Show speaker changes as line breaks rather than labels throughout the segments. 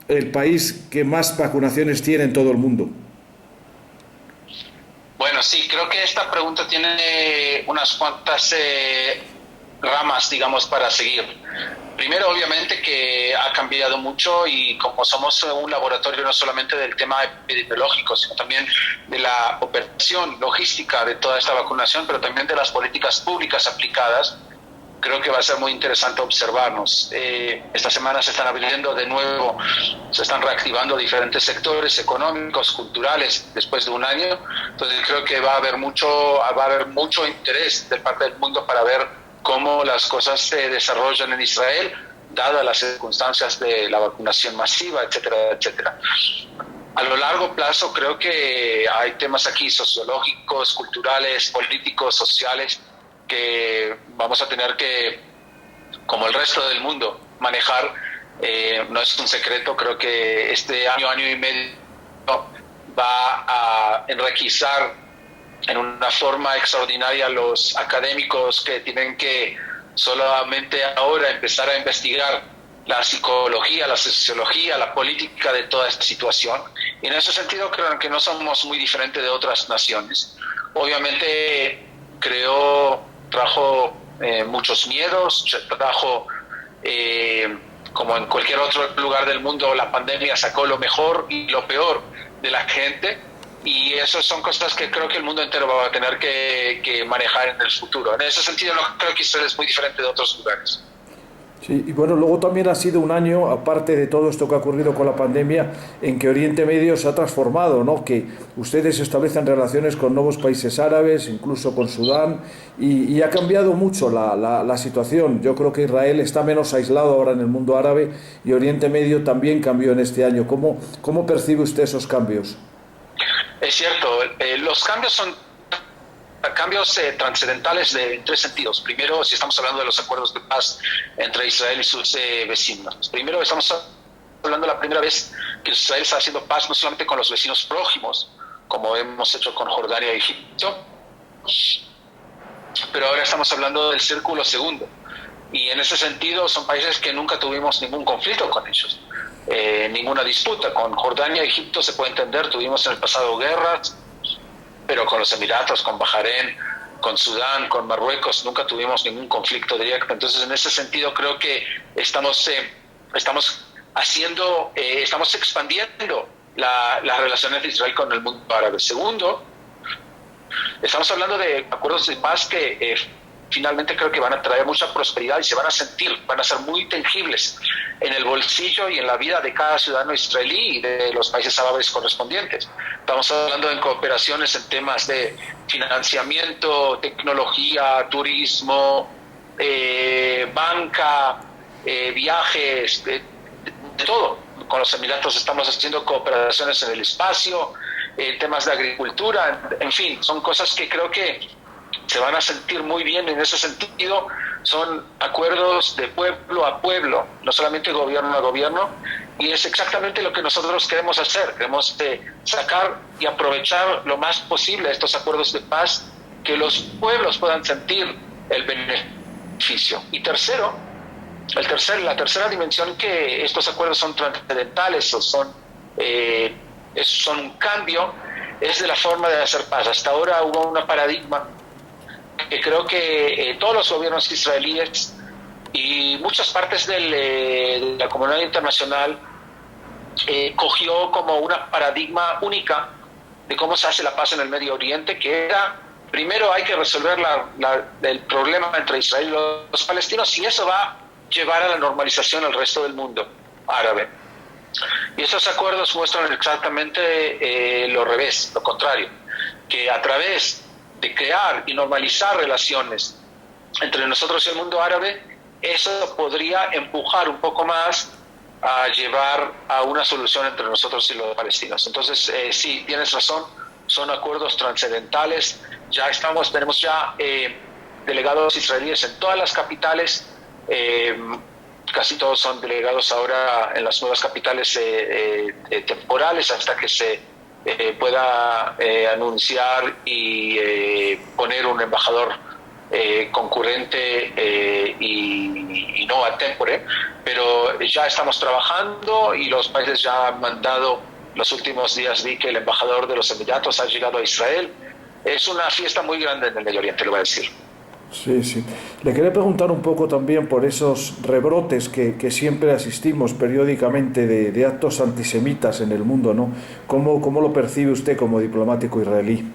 el país que más vacunaciones tiene en todo el mundo?
Bueno, sí, creo que esta pregunta tiene unas cuantas ramas, digamos, para seguir. Primero, obviamente, que ha cambiado mucho y como somos un laboratorio no solamente del tema epidemiológico, sino también de la operación logística de toda esta vacunación, pero también de las políticas públicas aplicadas, creo que va a ser muy interesante observarnos. Esta semana se están abriendo de nuevo, se están reactivando diferentes sectores económicos, culturales, después de un año. Entonces creo que va a haber mucho interés de parte del mundo para ver cómo las cosas se desarrollan en Israel, dadas las circunstancias de la vacunación masiva, etcétera, etcétera. A lo largo plazo creo que hay temas aquí sociológicos, culturales, políticos, sociales, que vamos a tener que, como el resto del mundo, manejar. No es un secreto, creo que este año, año y medio va a enriquecer en una forma extraordinaria a los académicos que tienen que solamente ahora empezar a investigar la psicología, la sociología, la política de toda esta situación. Y en ese sentido creo que no somos muy diferentes de otras naciones. Obviamente trajo muchos miedos, trajo, como en cualquier otro lugar del mundo, la pandemia sacó lo mejor y lo peor de la gente, y esas son cosas que creo que el mundo entero va a tener que manejar en el futuro. En ese sentido no creo que Israel es muy diferente de otros lugares.
Sí, y bueno, luego también ha sido un año, aparte de todo esto que ha ocurrido con la pandemia, en que Oriente Medio se ha transformado, ¿no? Que ustedes establecen relaciones con nuevos países árabes, incluso con Sudán, y ha cambiado mucho la situación. Yo creo que Israel está menos aislado ahora en el mundo árabe y Oriente Medio también cambió en este año. ¿Cómo percibe usted esos cambios?
Es cierto, los cambios son cambios trascendentales en tres sentidos. Primero, si estamos hablando de los acuerdos de paz entre Israel y sus vecinos. Primero, estamos hablando de la primera vez que Israel está haciendo paz no solamente con los vecinos próximos, como hemos hecho con Jordania y Egipto, pero ahora estamos hablando del círculo segundo. Y en ese sentido son países que nunca tuvimos ningún conflicto con ellos, ninguna disputa. Con Jordania y Egipto se puede entender, tuvimos en el pasado guerras, pero con los Emiratos, con Bahrein, con Sudán, con Marruecos, nunca tuvimos ningún conflicto directo. Entonces, en ese sentido, creo que estamos estamos expandiendo las relaciones de Israel con el mundo árabe. Segundo, estamos hablando de acuerdos de paz que finalmente creo que van a traer mucha prosperidad y se van a sentir, van a ser muy tangibles en el bolsillo y en la vida de cada ciudadano israelí y de los países árabes correspondientes. Estamos hablando de cooperaciones en temas de financiamiento, tecnología, turismo, banca, viajes, de todo. Con los Emiratos estamos haciendo cooperaciones en el espacio, en temas de agricultura, en fin, son cosas que creo que se van a sentir muy bien en ese sentido. Son acuerdos de pueblo a pueblo, no solamente gobierno a gobierno, y es exactamente lo que nosotros queremos hacer. Queremos sacar y aprovechar lo más posible estos acuerdos de paz, que los pueblos puedan sentir el beneficio. Y tercero, la tercera dimensión, que estos acuerdos son trascendentales o son un cambio, es de la forma de hacer paz. Hasta ahora hubo un paradigma que creo que todos los gobiernos israelíes y muchas partes de la comunidad internacional cogió como una paradigma única de cómo se hace la paz en el Medio Oriente, que era: primero hay que resolver el problema entre Israel y los palestinos, y eso va a llevar a la normalización al resto del mundo árabe. Y esos acuerdos muestran exactamente lo revés, lo contrario, que a través de crear y normalizar relaciones entre nosotros y el mundo árabe, eso podría empujar un poco más a llevar a una solución entre nosotros y los palestinos. Entonces, sí, tienes razón, son acuerdos trascendentales. Tenemos ya delegados israelíes en todas las capitales. Casi todos son delegados ahora en las nuevas capitales temporales, hasta que se pueda anunciar y poner un embajador concurrente y no a tempore. pero ya estamos trabajando y los países ya han mandado, los últimos días vi que el embajador de los Emiratos ha llegado a Israel. Es una fiesta muy grande en el Medio Oriente, lo voy a decir.
Sí, sí. Le quería preguntar un poco también por esos rebrotes que siempre asistimos periódicamente de actos antisemitas en el mundo, ¿no? ¿Cómo lo percibe usted como diplomático israelí?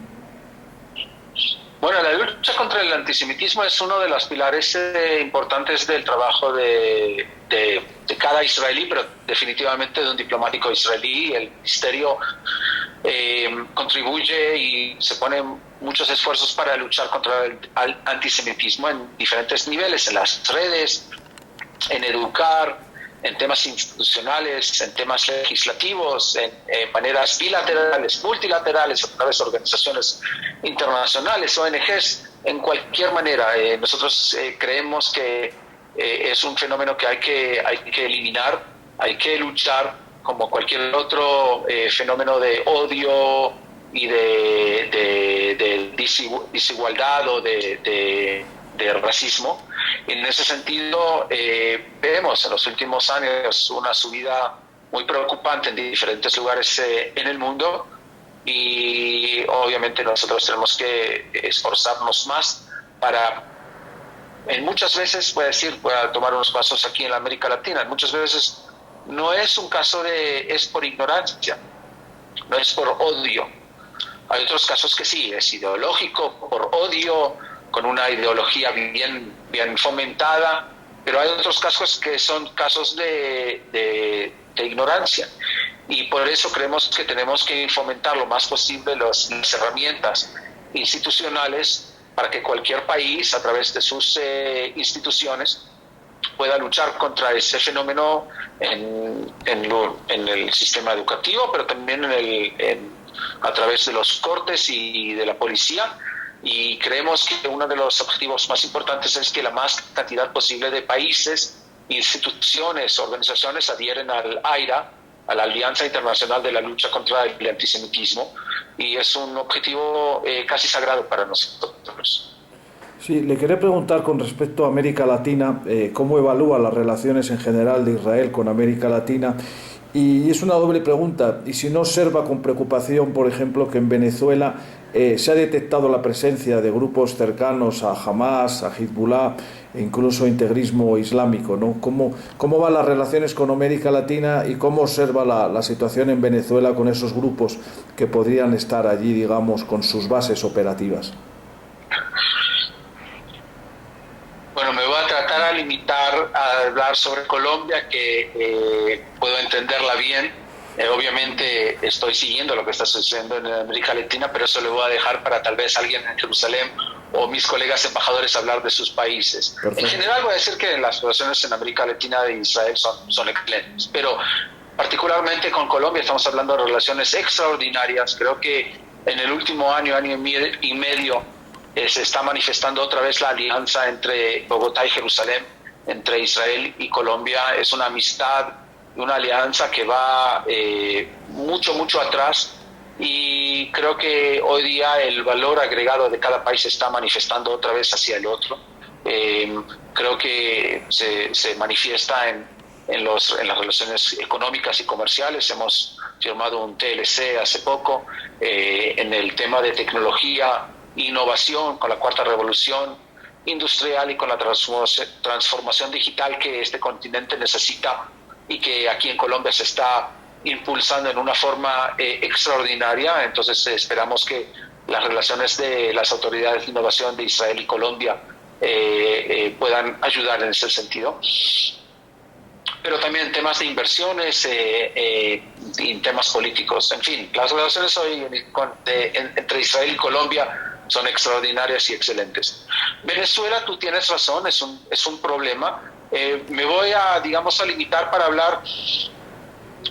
Bueno, la lucha contra el antisemitismo es uno de los pilares importantes del trabajo de cada israelí, pero definitivamente de un diplomático israelí. El ministerio contribuye y se pone muchos esfuerzos para luchar contra el antisemitismo en diferentes niveles, en las redes, en educar, en temas institucionales, en temas legislativos, en maneras bilaterales, multilaterales, a través de organizaciones internacionales, ONGs, en cualquier manera. Nosotros creemos que es un fenómeno que hay que eliminar, hay que luchar como cualquier otro fenómeno de odio y de desigualdad o de racismo. En ese sentido, vemos en los últimos años una subida muy preocupante en diferentes lugares en el mundo y obviamente nosotros tenemos que esforzarnos más para, en muchas veces, voy a tomar unos pasos aquí en la América Latina, muchas veces no es un caso es por ignorancia, no es por odio. Hay otros casos que sí, es ideológico, por odio, con una ideología bien fomentada, pero hay otros casos que son casos de ignorancia. Y por eso creemos que tenemos que fomentar lo más posible las herramientas institucionales para que cualquier país, a través de sus instituciones, pueda luchar contra ese fenómeno en el sistema educativo, pero también a través de los cortes y de la policía. Y creemos que uno de los objetivos más importantes es que la más cantidad posible de países, instituciones, organizaciones adhieren al AIRA, a la Alianza Internacional de la Lucha contra el Antisemitismo, y es un objetivo casi sagrado para nosotros.
Sí, le quería preguntar con respecto a América Latina, cómo evalúa las relaciones en general de Israel con América Latina. Y es una doble pregunta. Y si no observa con preocupación, por ejemplo, que en Venezuela se ha detectado la presencia de grupos cercanos a Hamas, a Hezbollah e incluso integrismo islámico, ¿no? ¿Cómo van las relaciones con América Latina y cómo observa la situación en Venezuela con esos grupos que podrían estar allí, digamos, con sus bases operativas?
Bueno, me voy a tratar a limitar a hablar sobre Colombia, que puedo entenderla bien. Obviamente estoy siguiendo lo que está sucediendo en América Latina, pero eso lo voy a dejar para tal vez alguien en Jerusalén o mis colegas embajadores hablar de sus países. Perfecto. En general voy a decir que las relaciones en América Latina de Israel son excelentes, pero particularmente con Colombia estamos hablando de relaciones extraordinarias. Creo que en el último año y medio, se está manifestando otra vez la alianza entre Bogotá y Jerusalén, entre Israel y Colombia. Es una amistad, una alianza que va mucho atrás, y creo que hoy día el valor agregado de cada país se está manifestando otra vez hacia el otro. Creo que se manifiesta en las relaciones económicas y comerciales. Hemos firmado un TLC hace poco en el tema de tecnología, innovación, con la cuarta revolución industrial y con la transformación digital que este continente necesita y que aquí en Colombia se está impulsando en una forma extraordinaria. Entonces esperamos que las relaciones de las autoridades de innovación de Israel y Colombia puedan ayudar en ese sentido. Pero también en temas de inversiones y en temas políticos. En fin, las relaciones hoy entre Israel y Colombia son extraordinarias y excelentes. Venezuela, tú tienes razón, es un problema. Me voy a limitar para hablar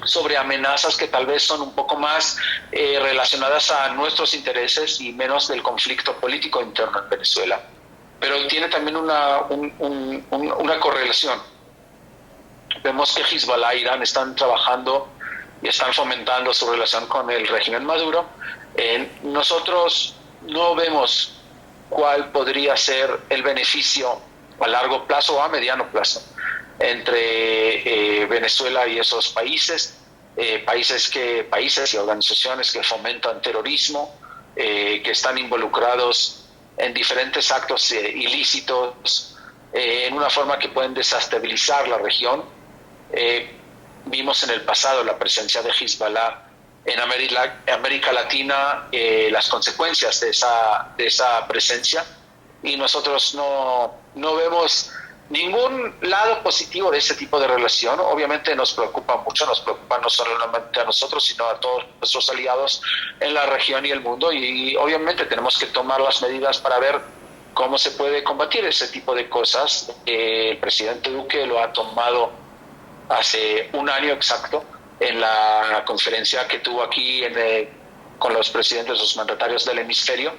sobre amenazas que tal vez son un poco más relacionadas a nuestros intereses y menos del conflicto político interno en Venezuela. Pero tiene también una correlación. Vemos que Hezbollah e Irán están trabajando y están fomentando su relación con el régimen Maduro. Nosotros no vemos cuál podría ser el beneficio a largo plazo o a mediano plazo entre Venezuela y esos países, países y organizaciones que fomentan terrorismo, que están involucrados en diferentes actos ilícitos, en una forma que pueden desestabilizar la región. Vimos en el pasado la presencia de Hezbollah en América Latina, las consecuencias de esa presencia, y nosotros no vemos ningún lado positivo de ese tipo de relación. Obviamente nos preocupa mucho, nos preocupa no solamente a nosotros, sino a todos nuestros aliados en la región y el mundo, y obviamente tenemos que tomar las medidas para ver cómo se puede combatir ese tipo de cosas. El presidente Duque lo ha tomado hace un año exacto en la conferencia que tuvo aquí con los presidentes, los mandatarios del hemisferio,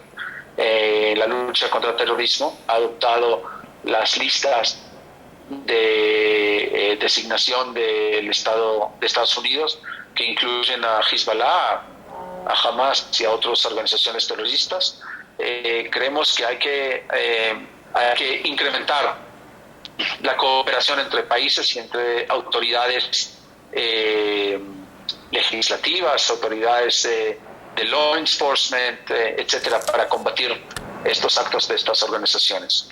la lucha contra el terrorismo. Ha adoptado las listas de designación del Estado de Estados Unidos, que incluyen a Hezbollah, a Hamas y a otras organizaciones terroristas. Creemos que hay que incrementar la cooperación entre países y entre autoridades legislativas, autoridades de law enforcement, etcétera, para combatir estos actos de estas organizaciones.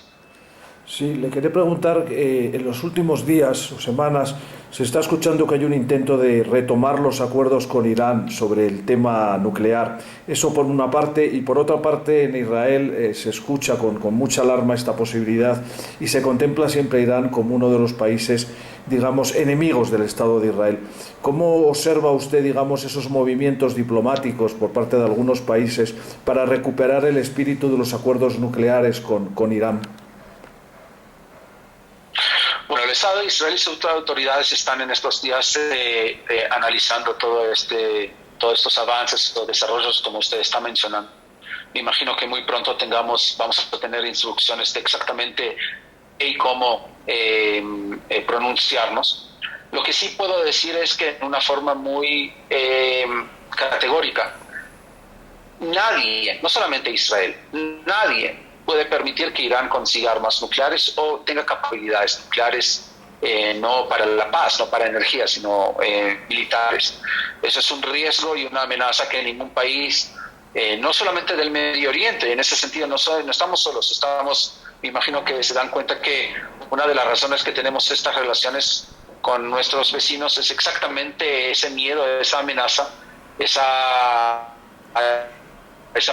Sí, le quería preguntar, en los últimos días o semanas se está escuchando que hay un intento de retomar los acuerdos con Irán sobre el tema nuclear. Eso por una parte, y por otra parte en Israel se escucha con mucha alarma esta posibilidad, y se contempla siempre a Irán como uno de los países, digamos, enemigos del Estado de Israel. ¿Cómo observa usted, digamos, esos movimientos diplomáticos por parte de algunos países para recuperar el espíritu de los acuerdos nucleares con Irán?
Bueno, el Estado de Israel y sus autoridades están en estos días analizando todos estos avances o desarrollos, como usted está mencionando. Me imagino que muy pronto vamos a tener instrucciones de exactamente y cómo pronunciarnos. Lo que sí puedo decir es que de una forma muy categórica, nadie, no solamente Israel, nadie puede permitir que Irán consiga armas nucleares o tenga capacidades nucleares, no para la paz, no para energía, sino militares. Eso es un riesgo y una amenaza que ningún país, no solamente del Medio Oriente, en ese sentido no estamos solos, me imagino que se dan cuenta que una de las razones que tenemos estas relaciones con nuestros vecinos es exactamente ese miedo, esa amenaza, esa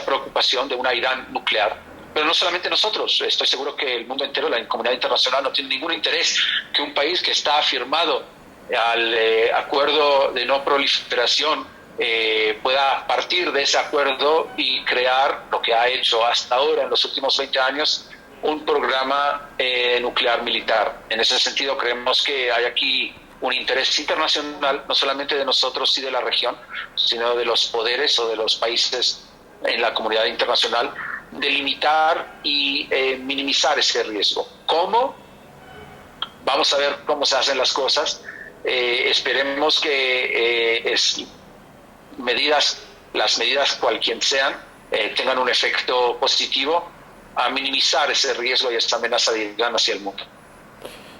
preocupación de una Irán nuclear. Pero no solamente nosotros, estoy seguro que el mundo entero, la comunidad internacional, no tiene ningún interés que un país que está afirmado al acuerdo de no proliferación pueda partir de ese acuerdo y crear lo que ha hecho hasta ahora en los últimos 20 años, un programa nuclear militar. En ese sentido creemos que hay aquí un interés internacional, no solamente de nosotros y de la región, sino de los poderes o de los países en la comunidad internacional, de limitar y minimizar ese riesgo. ¿Cómo? Vamos a ver cómo se hacen las cosas. Esperemos que las medidas cualquiera sean, tengan un efecto positivo a minimizar ese riesgo y esa amenaza de Irán hacia el mundo.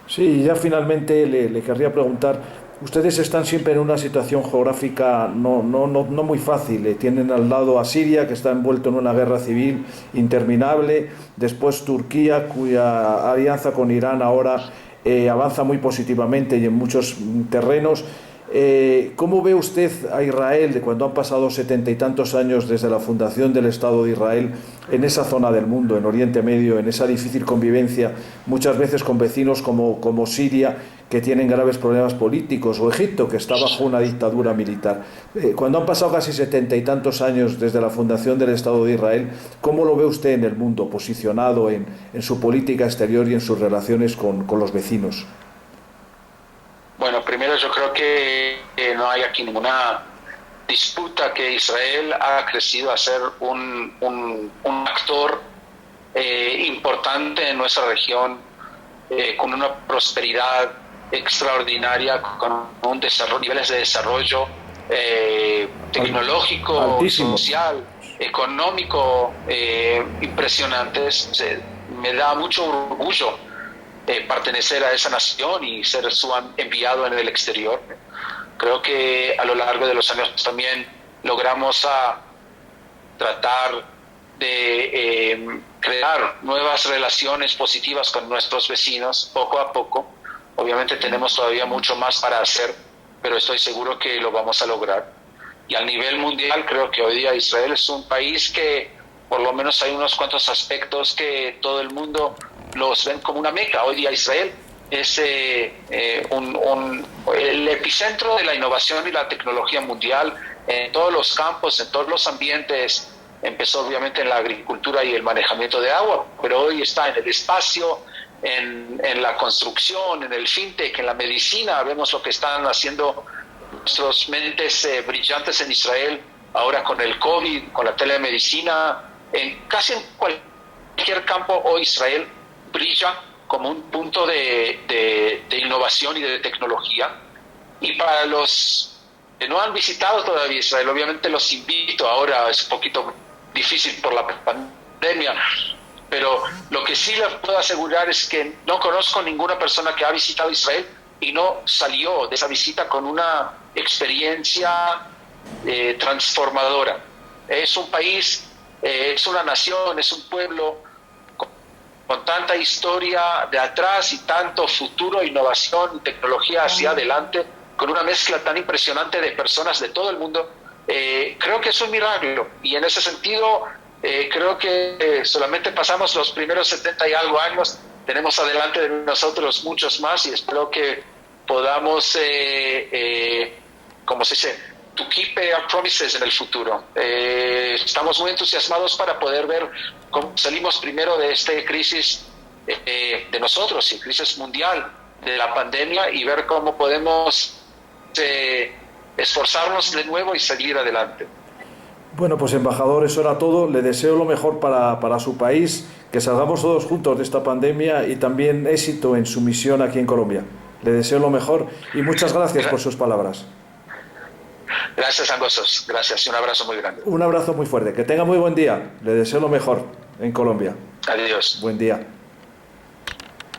Sí, ya finalmente le querría preguntar, ustedes están siempre en una situación geográfica no muy fácil. Tienen al lado a Siria, que está envuelto en una guerra civil interminable, después Turquía, cuya alianza con Irán ahora avanza muy positivamente y en muchos terrenos. ¿Cómo ve usted a Israel de cuando han pasado 70 y tantos años desde la fundación del Estado de Israel en esa zona del mundo, en Oriente Medio, en esa difícil convivencia, muchas veces con vecinos como Siria, que tienen graves problemas políticos, o Egipto, que está bajo una dictadura militar? Cuando han pasado casi 70 y tantos años desde la fundación del Estado de Israel, ¿cómo lo ve usted en el mundo, posicionado en su política exterior y en sus relaciones con los vecinos?
Bueno, primero yo creo que no hay aquí ninguna disputa que Israel ha crecido a ser un actor importante en nuestra región, con una prosperidad extraordinaria, con niveles de desarrollo tecnológico,
altísimo,
social, económico impresionantes. Me da mucho orgullo pertenecer a esa nación y ser su enviado en el exterior. Creo que a lo largo de los años también logramos tratar de crear nuevas relaciones positivas con nuestros vecinos poco a poco. Obviamente tenemos todavía mucho más para hacer, pero estoy seguro que lo vamos a lograr. Y a nivel mundial creo que hoy día Israel es un país que por lo menos hay unos cuantos aspectos que todo el mundo los ven como una meca. Hoy día Israel es el epicentro de la innovación y la tecnología mundial en todos los campos, en todos los ambientes. Empezó obviamente en la agricultura y el manejamiento de agua, pero hoy está en el espacio, en la construcción, en el fintech, en la medicina. Vemos lo que están haciendo nuestros mentes brillantes en Israel ahora con el COVID, con la telemedicina. Casi en cualquier campo hoy Israel brilla como un punto de innovación y de tecnología. Y para los que no han visitado todavía Israel, obviamente los invito. Ahora es un poquito difícil por la pandemia, pero lo que sí les puedo asegurar es que no conozco ninguna persona que ha visitado Israel y no salió de esa visita con una experiencia transformadora. Es un país, es una nación, es un pueblo con tanta historia de atrás y tanto futuro, innovación y tecnología hacia adelante, con una mezcla tan impresionante de personas de todo el mundo. Creo que es un milagro, y en ese sentido creo que solamente pasamos los primeros 70 y algo años. Tenemos adelante de nosotros muchos más, y espero que podamos, como se dice, to keep our promises en el futuro. Estamos muy entusiasmados para poder ver cómo salimos primero de esta crisis de nosotros, y crisis mundial de la pandemia, y ver cómo podemos esforzarnos de nuevo y salir adelante.
Bueno, pues embajador, eso era todo. Le deseo lo mejor para su país, que salgamos todos juntos de esta pandemia, y también éxito en su misión aquí en Colombia. Le deseo lo mejor y muchas gracias por sus palabras.
Gracias, Angosos. Gracias y un abrazo muy grande.
Un abrazo muy fuerte. Que tenga muy buen día. Le deseo lo mejor en Colombia.
Adiós.
Buen día.